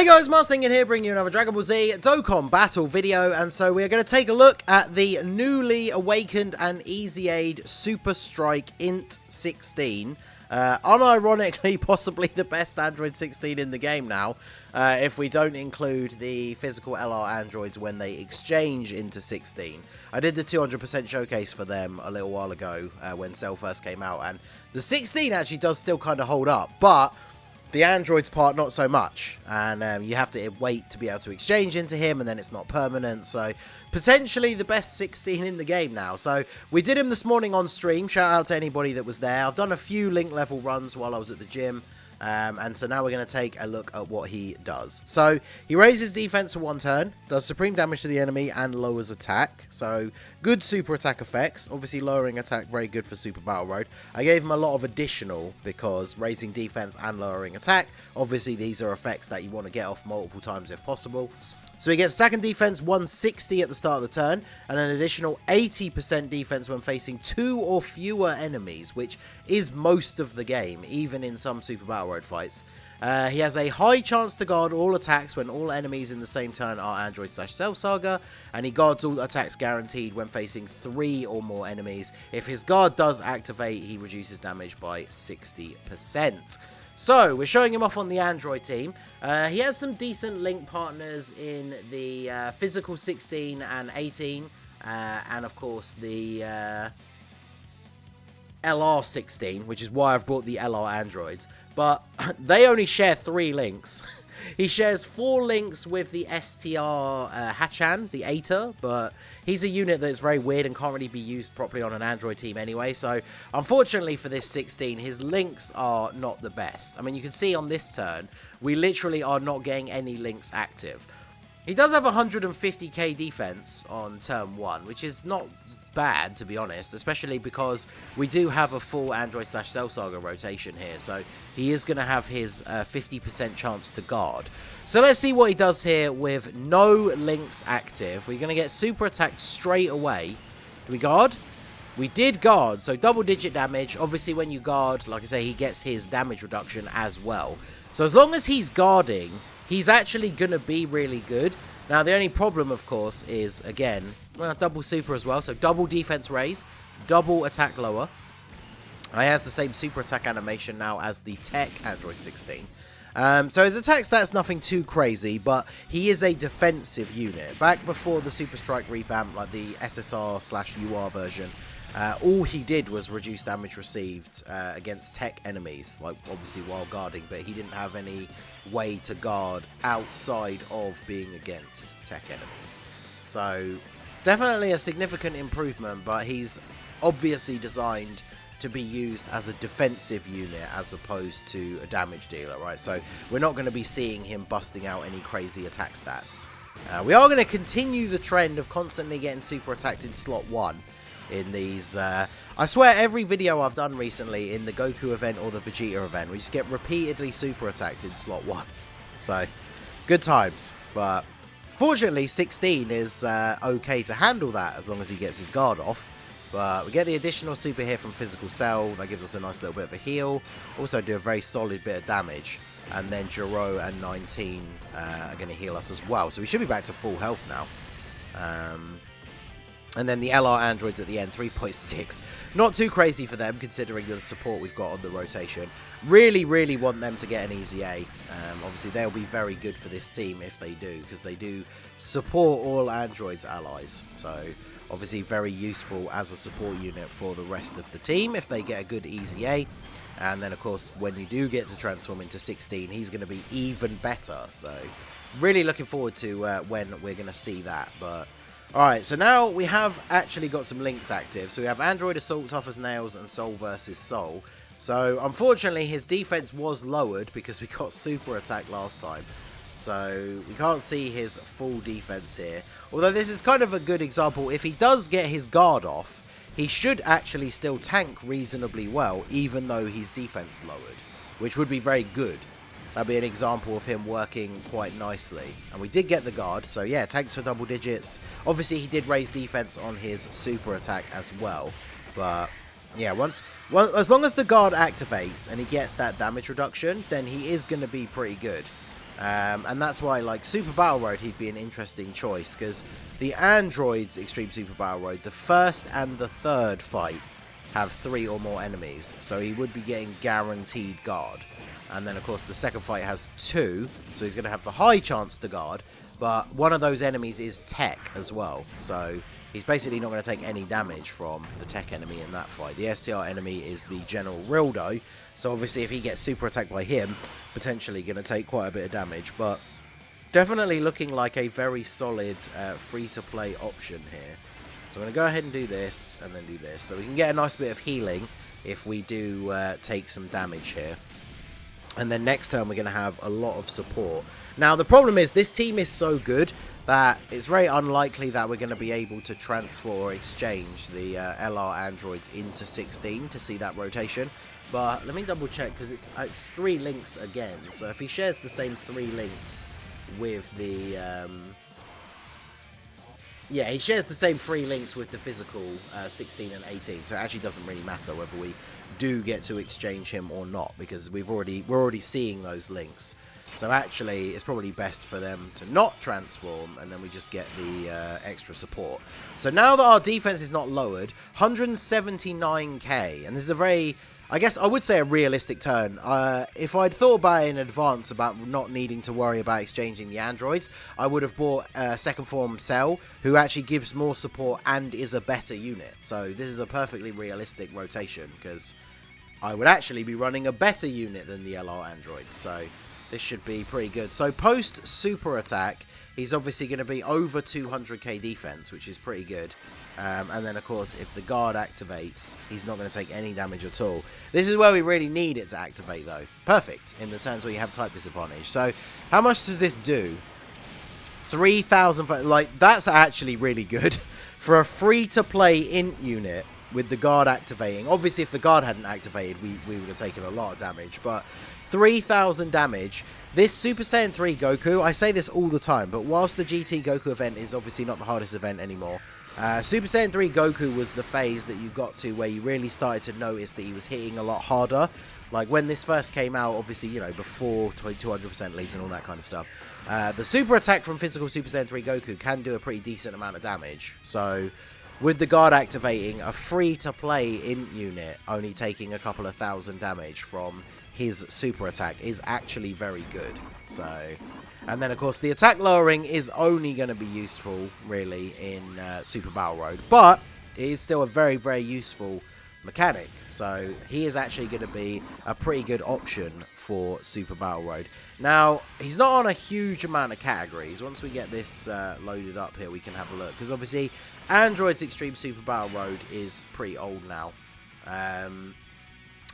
Hey guys, Marsing here, bringing you another Dragon Ball Z Dokkan battle video, and so we're going to take a look at the newly awakened and Easy Aid Super Strike INT 16. Unironically, possibly the best Android 16 in the game now, if we don't include the physical LR androids when they exchange into 16. I did the 200% showcase for them a little while ago when Cell first came out, and the 16 actually does still kind of hold up, but the androids part, not so much, and you have to wait to be able to exchange into him, and then it's not permanent, so potentially the best 16 in the game now. So we did him this morning on stream. Shout out to anybody that was there. I've done a few link level runs while I was at the gym, and so now we're going to take a look at what he does. So he raises defense for 1 turn, does supreme damage to the enemy, and lowers attack. So good super attack effects. Obviously lowering attack, very good for Super Battle Road. I gave him a lot of additional because raising defense and lowering attack, obviously these are effects that you want to get off multiple times if possible. So he gets attack and defense 160 at the start of the turn, and an additional 80% defense when facing 2 or fewer enemies, which is most of the game, even in some Super Battle Road fights. He has a high chance to guard all attacks when all enemies in the same turn are Android/Cell Saga, and he guards all attacks guaranteed when facing 3 or more enemies. If his guard does activate, he reduces damage by 60%. So, we're showing him off on the Android team. He has some decent link partners in the physical 16 and 18, and of course the LR 16, which is why I've brought the LR androids. But they only share 3 links. He shares 4 links with the STR Hachan, the Ater, but he's a unit that's very weird and can't really be used properly on an Android team anyway, so unfortunately for this 16, his links are not the best. I mean, you can see on this turn, we literally are not getting any links active. He does have 150k defense on turn 1, which is not bad, to be honest, especially because we do have a full Android/Cell Saga rotation here, so he is going to have his 50% chance to guard. So let's see what he does here with no links active. We're going to get super attacked straight away. Do we guard? We did guard, so double-digit damage. Obviously, when you guard, like I say, he gets his damage reduction as well. So as long as he's guarding, he's actually going to be really good. Now, the only problem, of course, is, again, well, double super as well. So double defense raise, double attack lower. He has the same super attack animation now as the Tech Android 16. So his attack stats, nothing too crazy, but he is a defensive unit. Back before the Super Strike revamp, like the SSR/UR version, all he did was reduce damage received against tech enemies, like obviously while guarding, but he didn't have any way to guard outside of being against tech enemies. So definitely a significant improvement, but he's obviously designed to be used as a defensive unit as opposed to a damage dealer, right? So we're not going to be seeing him busting out any crazy attack stats. We are going to continue the trend of constantly getting super attacked in slot 1 in these. I swear every video I've done recently in the Goku event or the Vegeta event, we just get repeatedly super attacked in slot 1. So good times, but fortunately 16 is okay to handle that as long as he gets his guard off. But we get the additional super here from Physical Cell. That gives us a nice little bit of a heal. Also do a very solid bit of damage. And then Jiro and 19 are going to heal us as well. So we should be back to full health now. And then the LR androids at the end, 3.6. Not too crazy for them, considering the support we've got on the rotation. Really, really want them to get an Easy A. Obviously, they'll be very good for this team if they do, because they do support all androids allies. So obviously very useful as a support unit for the rest of the team if they get a good Easy A. And then, of course, when you do get to transform into 16, he's going to be even better. So really looking forward to when we're going to see that. But alright, so now we have actually got some links active. So we have Android Assault, Tough as Nails, and Soul versus Soul. So unfortunately his defense was lowered because we got super attack last time. So we can't see his full defense here. Although this is kind of a good example. If he does get his guard off, he should actually still tank reasonably well, even though his defense lowered, which would be very good. That'd be an example of him working quite nicely. And we did get the guard, so yeah, tanks for double digits. Obviously, he did raise defense on his super attack as well. But yeah, as long as the guard activates and he gets that damage reduction, then he is going to be pretty good. And that's why, like, Super Battle Road, he'd be an interesting choice, because the androids Extreme Super Battle Road, the first and the third fight have 3 or more enemies, so he would be getting guaranteed guard. And then, of course, the second fight has 2, so he's going to have the high chance to guard, but one of those enemies is tech as well, so he's basically not going to take any damage from the tech enemy in that fight. The STR enemy is the General Rildo, so obviously if he gets super attacked by him, potentially going to take quite a bit of damage, but definitely looking like a very solid free-to-play option here. So I'm going to go ahead and do this, and then do this, so we can get a nice bit of healing if we do take some damage here. And then next turn we're going to have a lot of support. Now the problem is this team is so good that it's very unlikely that we're going to be able to transfer or exchange the LR androids into 16 to see that rotation. But let me double check, because it's 3 links again. So if he shares the same 3 links with the... yeah, he shares the same 3 links with the physical 16 and 18. So it actually doesn't really matter whether we do get to exchange him or not, because we're already seeing those links. So actually, it's probably best for them to not transform, and then we just get the extra support. So now that our defense is not lowered, 179k, and this is a very, I guess I would say a realistic turn. If I'd thought about it in advance about not needing to worry about exchanging the androids, I would have bought second form Cell, who actually gives more support and is a better unit. So this is a perfectly realistic rotation, because I would actually be running a better unit than the LR androids. So this should be pretty good. So post super attack, he's obviously going to be over 200k defense, which is pretty good. And then, of course, if the guard activates, he's not going to take any damage at all. This is where we really need it to activate, though. Perfect in the turns where you have type disadvantage. So how much does this do? 3,000. Like, that's actually really good for a free-to-play int unit with the guard activating. Obviously, if the guard hadn't activated, we would have taken a lot of damage. But 3,000 damage. This Super Saiyan 3 Goku, I say this all the time, but whilst the GT Goku event is obviously not the hardest event anymore, Super Saiyan 3 Goku was the phase that you got to where you really started to notice that he was hitting a lot harder. Like when this first came out, obviously, you know, before 200% leads and all that kind of stuff. The super attack from physical Super Saiyan 3 Goku can do a pretty decent amount of damage. So with the guard activating, a free-to-play int unit only taking a couple of thousand damage from his super attack is actually very good. So, and then of course the attack lowering is only going to be useful really in Super Battle Road, but it is still a very, very useful mechanic. So he is actually going to be a pretty good option for Super Battle Road. Now, he's not on a huge amount of categories. Once we get this loaded up here, we can have a look, because obviously Android's Extreme Super Battle Road is pretty old now.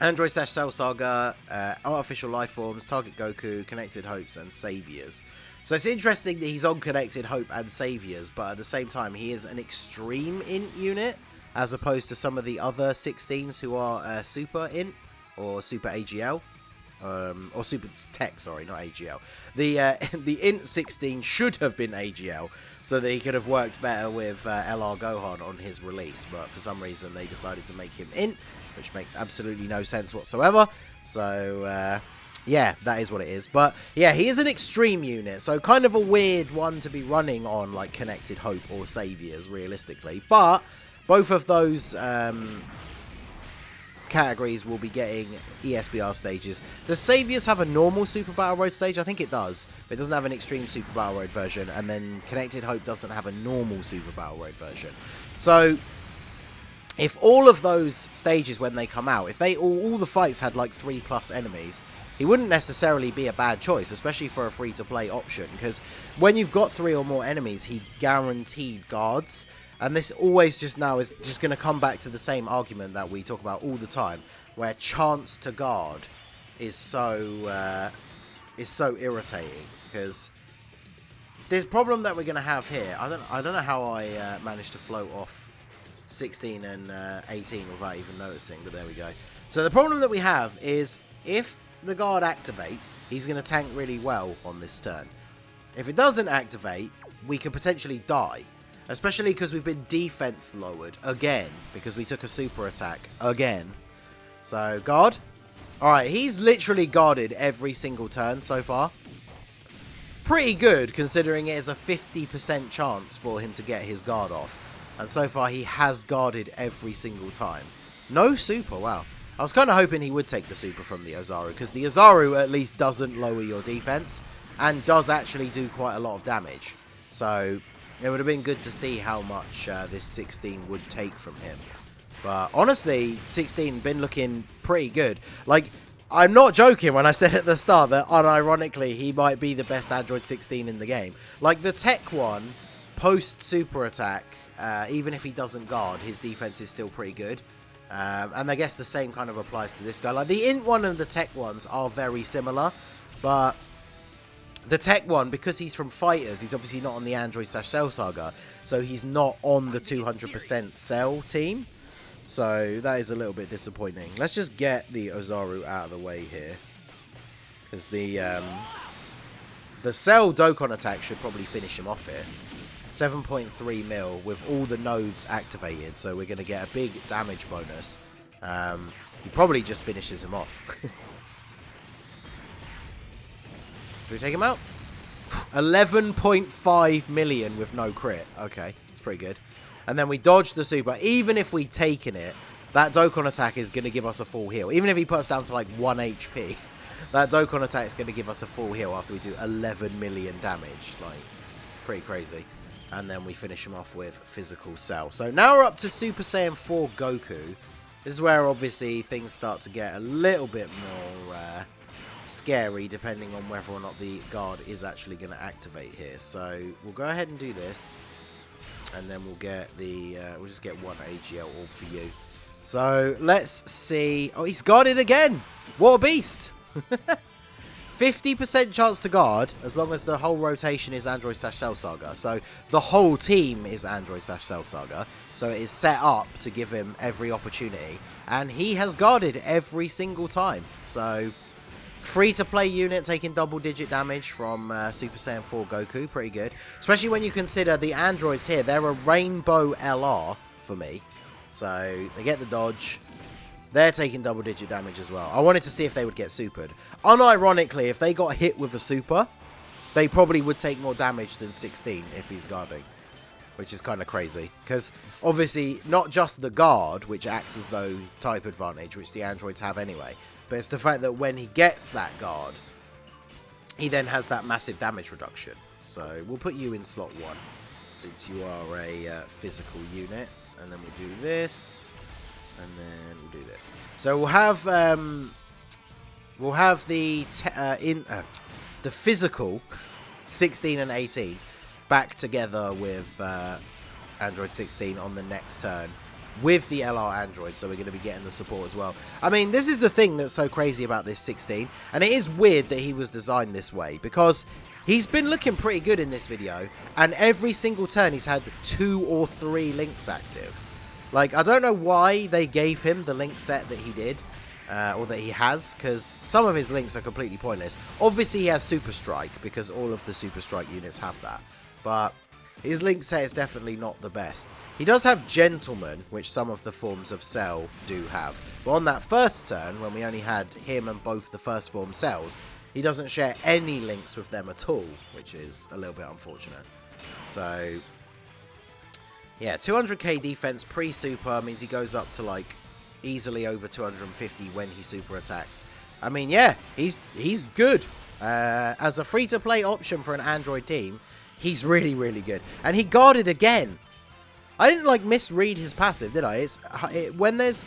Android / Cell Saga, Artificial Life Forms, Target Goku, Connected Hopes, and Saviors. So it's interesting that he's on Connected Hope and Saviors, but at the same time, he is an extreme int unit, as opposed to some of the other 16s who are Super int, or Super AGL, or Super Tech, sorry, not AGL. The int 16 should have been AGL, so that he could have worked better with LR Gohan on his release, but for some reason they decided to make him int, which makes absolutely no sense whatsoever. So, yeah, that is what it is. But, yeah, he is an extreme unit, so kind of a weird one to be running on, like, Connected Hope or Saviors, realistically. But both of those categories will be getting ESBR stages. Does Saviors have a normal Super Battle Road stage? I think it does, but it doesn't have an extreme Super Battle Road version, and then Connected Hope doesn't have a normal Super Battle Road version. So if all of those stages, when they come out, if they all the fights had like 3+ enemies, he wouldn't necessarily be a bad choice, especially for a free-to-play option, because when you've got 3 or more enemies, he guaranteed guards. And this always just now is just going to come back to the same argument that we talk about all the time, where chance to guard is so irritating, because this problem that we're going to have here, I don't know how I managed to float off 16 and 18 without even noticing, but there we go. So the problem that we have is if the guard activates, he's going to tank really well on this turn. If it doesn't activate, we could potentially die. Especially because we've been defense lowered again, because we took a super attack again. So, guard. Alright, he's literally guarded every single turn so far. pretty good considering it is a 50% chance for him to get his guard off. And so far he has guarded every single time. No super, wow. I was kind of hoping he would take the super from the Ozaru, because the Ozaru at least doesn't lower your defense and does actually do quite a lot of damage. So it would have been good to see how much this 16 would take from him. But honestly, 16 been looking pretty good. Like, I'm not joking when I said at the start that unironically he might be the best Android 16 in the game. Like, the tech one, post super attack, even if he doesn't guard, his defense is still pretty good. And I guess the same kind of applies to this guy. Like, the int one and the tech ones are very similar, but the tech one, because he's from fighters, he's obviously not on the Android/Cell Saga, so he's not on the 200% Cell team. So that is a little bit disappointing. Let's just get the Ozaru out of the way here, because the Cell Dokkan attack should probably finish him off here. 7.3 mil with all the nodes activated, so we're going to get a big damage bonus. He probably just finishes him off. Do we take him out? 11.5 million with no crit. Okay, it's pretty good. And then we dodge the super. Even if we'd taken it, that Dokkan attack is going to give us a full heal. Even if he puts down to like 1 HP, that Dokkan attack is going to give us a full heal after we do 11 million damage. Like, pretty crazy. And then we finish him off with physical cell. So now we're up to Super Saiyan 4 Goku. This is where obviously things start to get a little bit more scary, depending on whether or not the guard is actually going to activate here. So we'll go ahead and do this, and then we'll get the we'll just get one AGL orb for you. So let's see. Oh, he's guarded again. What a beast. 50% chance to guard as long as the whole rotation is Android/Cell Saga. So the whole team is Android/Cell Saga. So it is set up to give him every opportunity, and he has guarded every single time. So free-to-play unit taking double-digit damage from Super Saiyan 4 Goku. Pretty good. Especially when you consider the androids here. They're a rainbow LR for me. So they get the dodge. They're taking double-digit damage as well. I wanted to see if they would get supered. Unironically, if they got hit with a super, they probably would take more damage than 16 if he's guarding. Which is kind of crazy. Because, obviously, not just the guard, which acts as though type advantage, which the androids have anyway. But it's the fact that when he gets that guard, he then has that massive damage reduction. So we'll put you in slot 1, since you are a physical unit. And then we'll do this. And then we'll do this. So we'll have the physical 16 and 18 back together with Android 16 on the next turn with the LR Android, so we're going to be getting the support as well. I mean, this is the thing that's so crazy about this 16, and it is weird that he was designed this way, because he's been looking pretty good in this video, and every single turn he's had 2 or 3 links active. Like, I don't know why they gave him the link set that he did, or that he has, because some of his links are completely pointless. Obviously, he has Super Strike, because all of the Super Strike units have that, but his link set is definitely not the best. He does have Gentleman, which some of the forms of Cell do have, but on that first turn, when we only had him and both the first form Cells, he doesn't share any links with them at all, which is a little bit unfortunate. So yeah, 200k defense pre-super means he goes up to like easily over 250 when he super attacks. I mean, yeah, he's good. As a free-to-play option for an Android team, he's really, really good. And he guarded again. I didn't like misread his passive, did I? When there's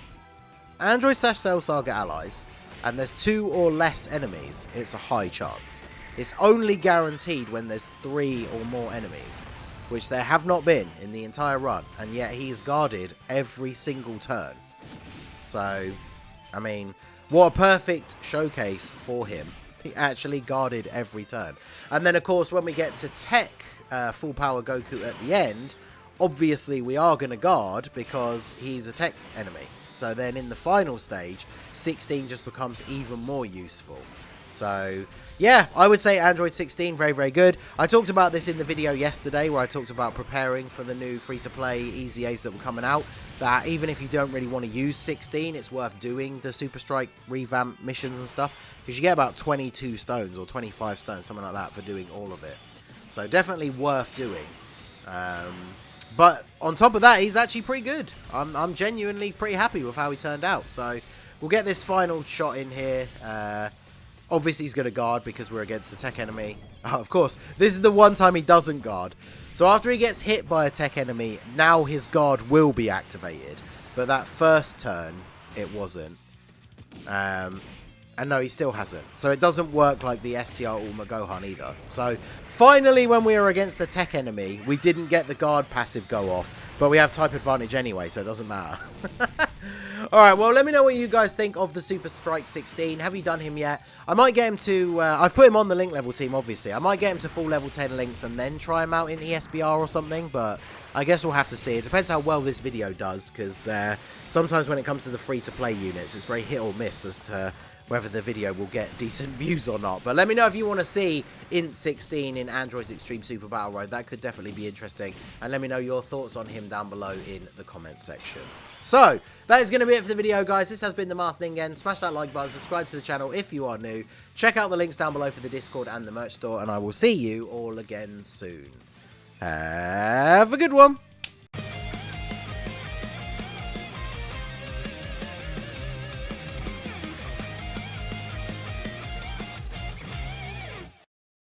Android/Cell Saga allies and there's 2 or less enemies, it's a high chance. It's only guaranteed when there's 3 or more enemies, which there have not been in the entire run, and yet he's guarded every single turn. So, I mean, what a perfect showcase for him. He actually guarded every turn. And then, of course, when we get to Tech Full Power Goku at the end, obviously we are going to guard because he's a Tech enemy. So then in the final stage, 16 just becomes even more useful. So, yeah, I would say Android 16, very, very good. I talked about this in the video yesterday where I talked about preparing for the new free-to-play EZAs that were coming out. That even if you don't really want to use 16, it's worth doing the Super Strike revamp missions and stuff. Because you get about 22 stones or 25 stones, something like that, for doing all of it. So definitely worth doing. But on top of that, he's actually pretty good. I'm genuinely pretty happy with how he turned out. So we'll get this final shot in here. Obviously, he's going to guard because we're against the tech enemy. Oh, of course, this is the one time he doesn't guard. So after he gets hit by a tech enemy, now his guard will be activated. But that first turn, it wasn't. And no, he still hasn't. So it doesn't work like the STR Ultimate Gohan either. So finally, when we were against the tech enemy, we didn't get the guard passive go off. But we have type advantage anyway, so it doesn't matter. Alright, well, let me know what you guys think of the Super Strike 16. Have you done him yet? I might get him to... I've put him on the link level team, obviously. I might get him to full level 10 links and then try him out in ESBR or something, but I guess we'll have to see. It depends how well this video does, because sometimes when it comes to the free-to-play units, it's very hit or miss as to whether the video will get decent views or not. But let me know if you want to see INT 16 in Android's Extreme Super Battle Road. That could definitely be interesting. And let me know your thoughts on him down below in the comments section. So, that is going to be it for the video, guys. This has been the Masked Ningen. Smash that like button, subscribe to the channel if you are new. Check out the links down below for the Discord and the merch store. And I will see you all again soon. Have a good one.